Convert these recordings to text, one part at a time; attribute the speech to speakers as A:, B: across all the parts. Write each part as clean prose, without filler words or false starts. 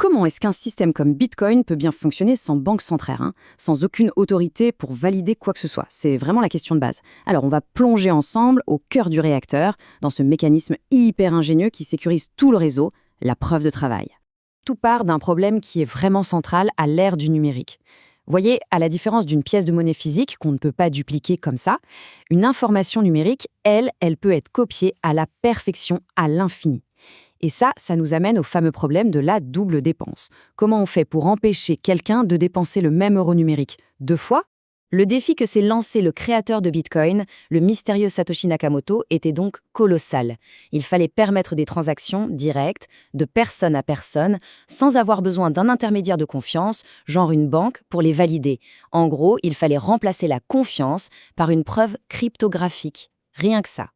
A: comment est-ce qu'un système comme Bitcoin peut bien fonctionner sans banque centrale, sans aucune autorité pour valider quoi que ce soit? C'est vraiment la question de base. Alors, on va plonger ensemble au cœur du réacteur, dans ce mécanisme hyper ingénieux qui sécurise tout le réseau, la preuve de travail. Tout part d'un problème qui est vraiment central à l'ère du numérique. Voyez, à la différence d'une pièce de monnaie physique qu'on ne peut pas dupliquer comme ça, une information numérique, elle peut être copiée à la perfection, à l'infini. Et ça nous amène au fameux problème de la double dépense. Comment on fait pour empêcher quelqu'un de dépenser le même euro numérique 2 fois? Le défi que s'est lancé le créateur de Bitcoin, le mystérieux Satoshi Nakamoto, était donc colossal. Il fallait permettre des transactions directes, de personne à personne, sans avoir besoin d'un intermédiaire de confiance, genre une banque, pour les valider. En gros, il fallait remplacer la confiance par une preuve cryptographique. Rien que ça.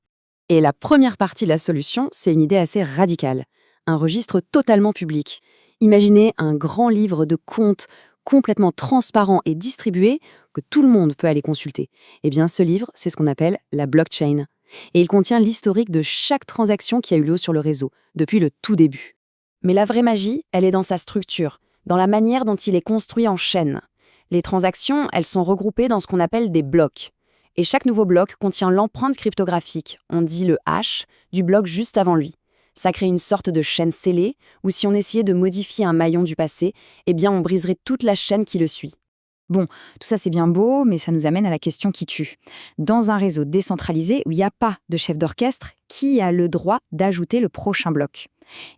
A: Et la première partie de la solution, c'est une idée assez radicale. Un registre totalement public. Imaginez un grand livre de comptes complètement transparent et distribué que tout le monde peut aller consulter. Eh bien, ce livre, c'est ce qu'on appelle la blockchain. Et il contient l'historique de chaque transaction qui a eu lieu sur le réseau, depuis le tout début. Mais la vraie magie, elle est dans sa structure, dans la manière dont il est construit en chaîne. Les transactions, elles sont regroupées dans ce qu'on appelle des blocs. Et chaque nouveau bloc contient l'empreinte cryptographique, on dit le hash, du bloc juste avant lui. Ça crée une sorte de chaîne scellée, où si on essayait de modifier un maillon du passé, eh bien on briserait toute la chaîne qui le suit. Bon, tout ça c'est bien beau, mais ça nous amène à la question qui tue. Dans un réseau décentralisé où il n'y a pas de chef d'orchestre, qui a le droit d'ajouter le prochain bloc?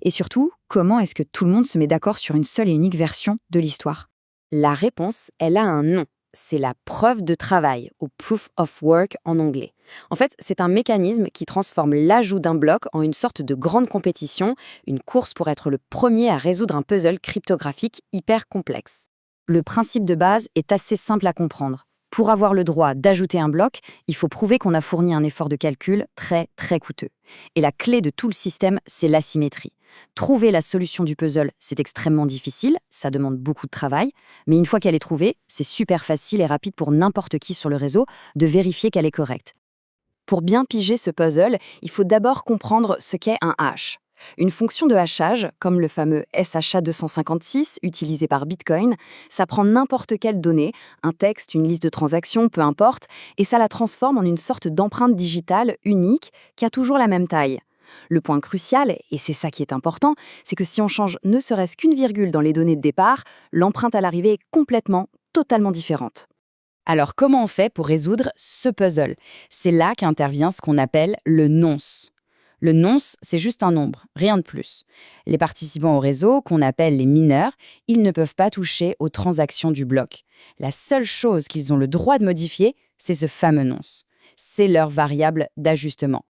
A: Et surtout, comment est-ce que tout le monde se met d'accord sur une seule et unique version de l'histoire? La réponse, elle a un nom. C'est la preuve de travail, ou proof of work en anglais. En fait, c'est un mécanisme qui transforme l'ajout d'un bloc en une sorte de grande compétition, une course pour être le premier à résoudre un puzzle cryptographique hyper complexe. Le principe de base est assez simple à comprendre. Pour avoir le droit d'ajouter un bloc, il faut prouver qu'on a fourni un effort de calcul très, très coûteux. Et la clé de tout le système, c'est l'asymétrie. Trouver la solution du puzzle, c'est extrêmement difficile, ça demande beaucoup de travail, mais une fois qu'elle est trouvée, c'est super facile et rapide pour n'importe qui sur le réseau de vérifier qu'elle est correcte. Pour bien piger ce puzzle, il faut d'abord comprendre ce qu'est un hash. Une fonction de hachage, comme le fameux SHA-256 utilisé par Bitcoin, ça prend n'importe quelle donnée, un texte, une liste de transactions, peu importe, et ça la transforme en une sorte d'empreinte digitale unique qui a toujours la même taille. Le point crucial, et c'est ça qui est important, c'est que si on change ne serait-ce qu'une virgule dans les données de départ, l'empreinte à l'arrivée est totalement différente. Alors comment on fait pour résoudre ce puzzle? C'est là qu'intervient ce qu'on appelle le nonce. Le nonce, c'est juste un nombre, rien de plus. Les participants au réseau, qu'on appelle les mineurs, ils ne peuvent pas toucher aux transactions du bloc. La seule chose qu'ils ont le droit de modifier, c'est ce fameux nonce. C'est leur variable d'ajustement.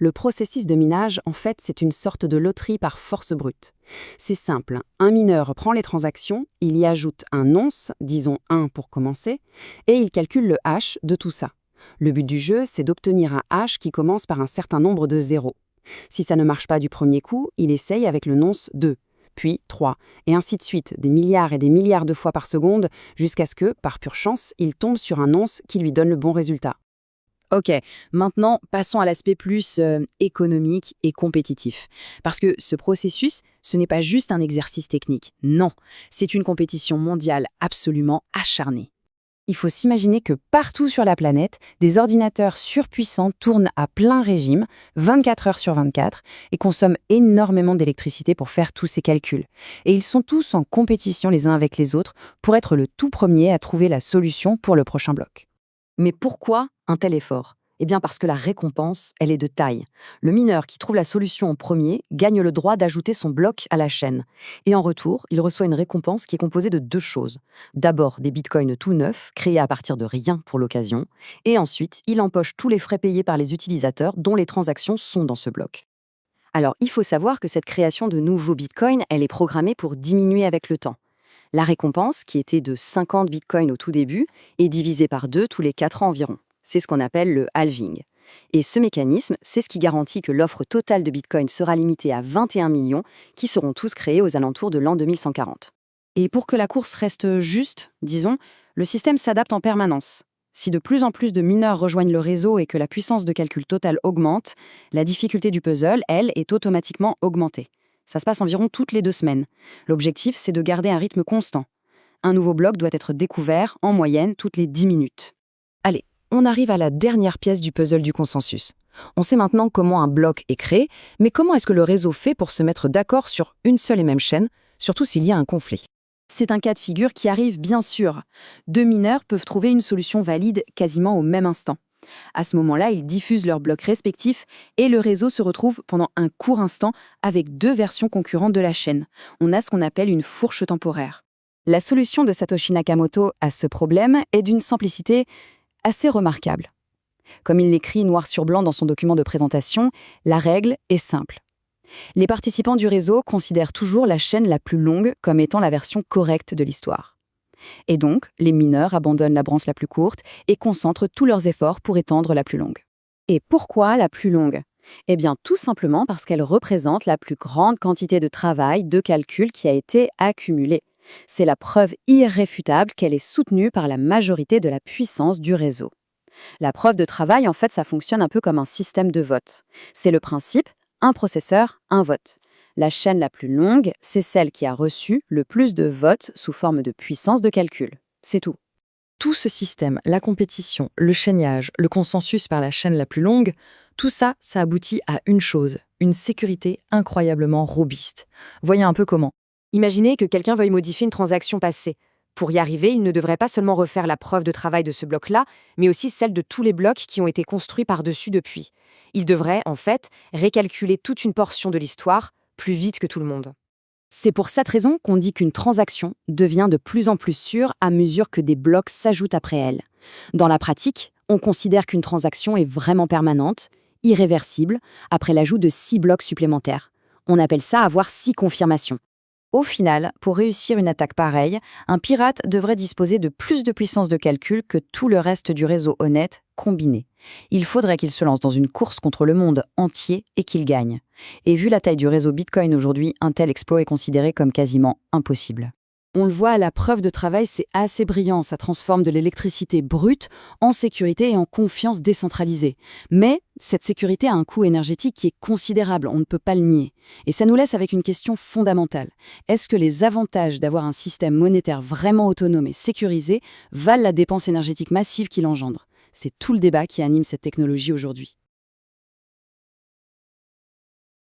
A: Le processus de minage, en fait, c'est une sorte de loterie par force brute. C'est simple, un mineur prend les transactions, il y ajoute un nonce, disons 1 pour commencer, et il calcule le hash de tout ça. Le but du jeu, c'est d'obtenir un hash qui commence par un certain nombre de zéros. Si ça ne marche pas du premier coup, il essaye avec le nonce 2, puis 3, et ainsi de suite, des milliards et des milliards de fois par seconde, jusqu'à ce que, par pure chance, il tombe sur un nonce qui lui donne le bon résultat. Ok, maintenant passons à l'aspect plus économique et compétitif. Parce que ce processus, ce n'est pas juste un exercice technique. Non, c'est une compétition mondiale absolument acharnée. Il faut s'imaginer que partout sur la planète, des ordinateurs surpuissants tournent à plein régime, 24 heures sur 24, et consomment énormément d'électricité pour faire tous ces calculs. Et ils sont tous en compétition les uns avec les autres pour être le tout premier à trouver la solution pour le prochain bloc. Mais pourquoi un tel effort? Eh bien parce que la récompense, elle est de taille. Le mineur qui trouve la solution en premier gagne le droit d'ajouter son bloc à la chaîne. Et en retour, il reçoit une récompense qui est composée de 2 choses. D'abord, des bitcoins tout neufs, créés à partir de rien pour l'occasion. Et ensuite, il empoche tous les frais payés par les utilisateurs dont les transactions sont dans ce bloc. Alors, il faut savoir que cette création de nouveaux bitcoins, elle est programmée pour diminuer avec le temps. La récompense, qui était de 50 bitcoins au tout début, est divisée par 2 tous les 4 ans environ. C'est ce qu'on appelle le halving. Et ce mécanisme, c'est ce qui garantit que l'offre totale de bitcoin sera limitée à 21 millions, qui seront tous créés aux alentours de l'an 2140. Et pour que la course reste juste, disons, le système s'adapte en permanence. Si de plus en plus de mineurs rejoignent le réseau et que la puissance de calcul totale augmente, la difficulté du puzzle, elle, est automatiquement augmentée. Ça se passe environ toutes les 2 semaines. L'objectif, c'est de garder un rythme constant. Un nouveau bloc doit être découvert, en moyenne, toutes les 10 minutes. Allez, on arrive à la dernière pièce du puzzle du consensus. On sait maintenant comment un bloc est créé, mais comment est-ce que le réseau fait pour se mettre d'accord sur une seule et même chaîne, surtout s'il y a un conflit? C'est un cas de figure qui arrive bien sûr. 2 mineurs peuvent trouver une solution valide quasiment au même instant. À ce moment-là, ils diffusent leurs blocs respectifs et le réseau se retrouve pendant un court instant avec 2 versions concurrentes de la chaîne. On a ce qu'on appelle une fourche temporaire. La solution de Satoshi Nakamoto à ce problème est d'une simplicité assez remarquable. Comme il l'écrit noir sur blanc dans son document de présentation, la règle est simple. Les participants du réseau considèrent toujours la chaîne la plus longue comme étant la version correcte de l'histoire. Et donc, les mineurs abandonnent la branche la plus courte et concentrent tous leurs efforts pour étendre la plus longue. Et pourquoi la plus longue? Eh bien, tout simplement parce qu'elle représente la plus grande quantité de travail, de calcul qui a été accumulée. C'est la preuve irréfutable qu'elle est soutenue par la majorité de la puissance du réseau. La preuve de travail, en fait, ça fonctionne un peu comme un système de vote. C'est le principe, un processeur, un vote. La chaîne la plus longue, c'est celle qui a reçu le plus de votes sous forme de puissance de calcul. C'est tout. Tout ce système, la compétition, le chaînage, le consensus par la chaîne la plus longue, tout ça, ça aboutit à une chose, une sécurité incroyablement robuste. Voyez un peu comment.
B: Imaginez que quelqu'un veuille modifier une transaction passée. Pour y arriver, il ne devrait pas seulement refaire la preuve de travail de ce bloc-là, mais aussi celle de tous les blocs qui ont été construits par-dessus depuis. Il devrait, en fait, récalculer toute une portion de l'histoire plus vite que tout le monde.
A: C'est pour cette raison qu'on dit qu'une transaction devient de plus en plus sûre à mesure que des blocs s'ajoutent après elle. Dans la pratique, on considère qu'une transaction est vraiment permanente, irréversible, après l'ajout de 6 blocs supplémentaires. On appelle ça avoir 6 confirmations. Au final, pour réussir une attaque pareille, un pirate devrait disposer de plus de puissance de calcul que tout le reste du réseau honnête combiné. Il faudrait qu'il se lance dans une course contre le monde entier et qu'il gagne. Et vu la taille du réseau Bitcoin aujourd'hui, un tel exploit est considéré comme quasiment impossible. On le voit à la preuve de travail, c'est assez brillant, ça transforme de l'électricité brute en sécurité et en confiance décentralisée. Mais cette sécurité a un coût énergétique qui est considérable, on ne peut pas le nier. Et ça nous laisse avec une question fondamentale. Est-ce que les avantages d'avoir un système monétaire vraiment autonome et sécurisé valent la dépense énergétique massive qu'il engendre? C'est tout le débat qui anime cette technologie aujourd'hui.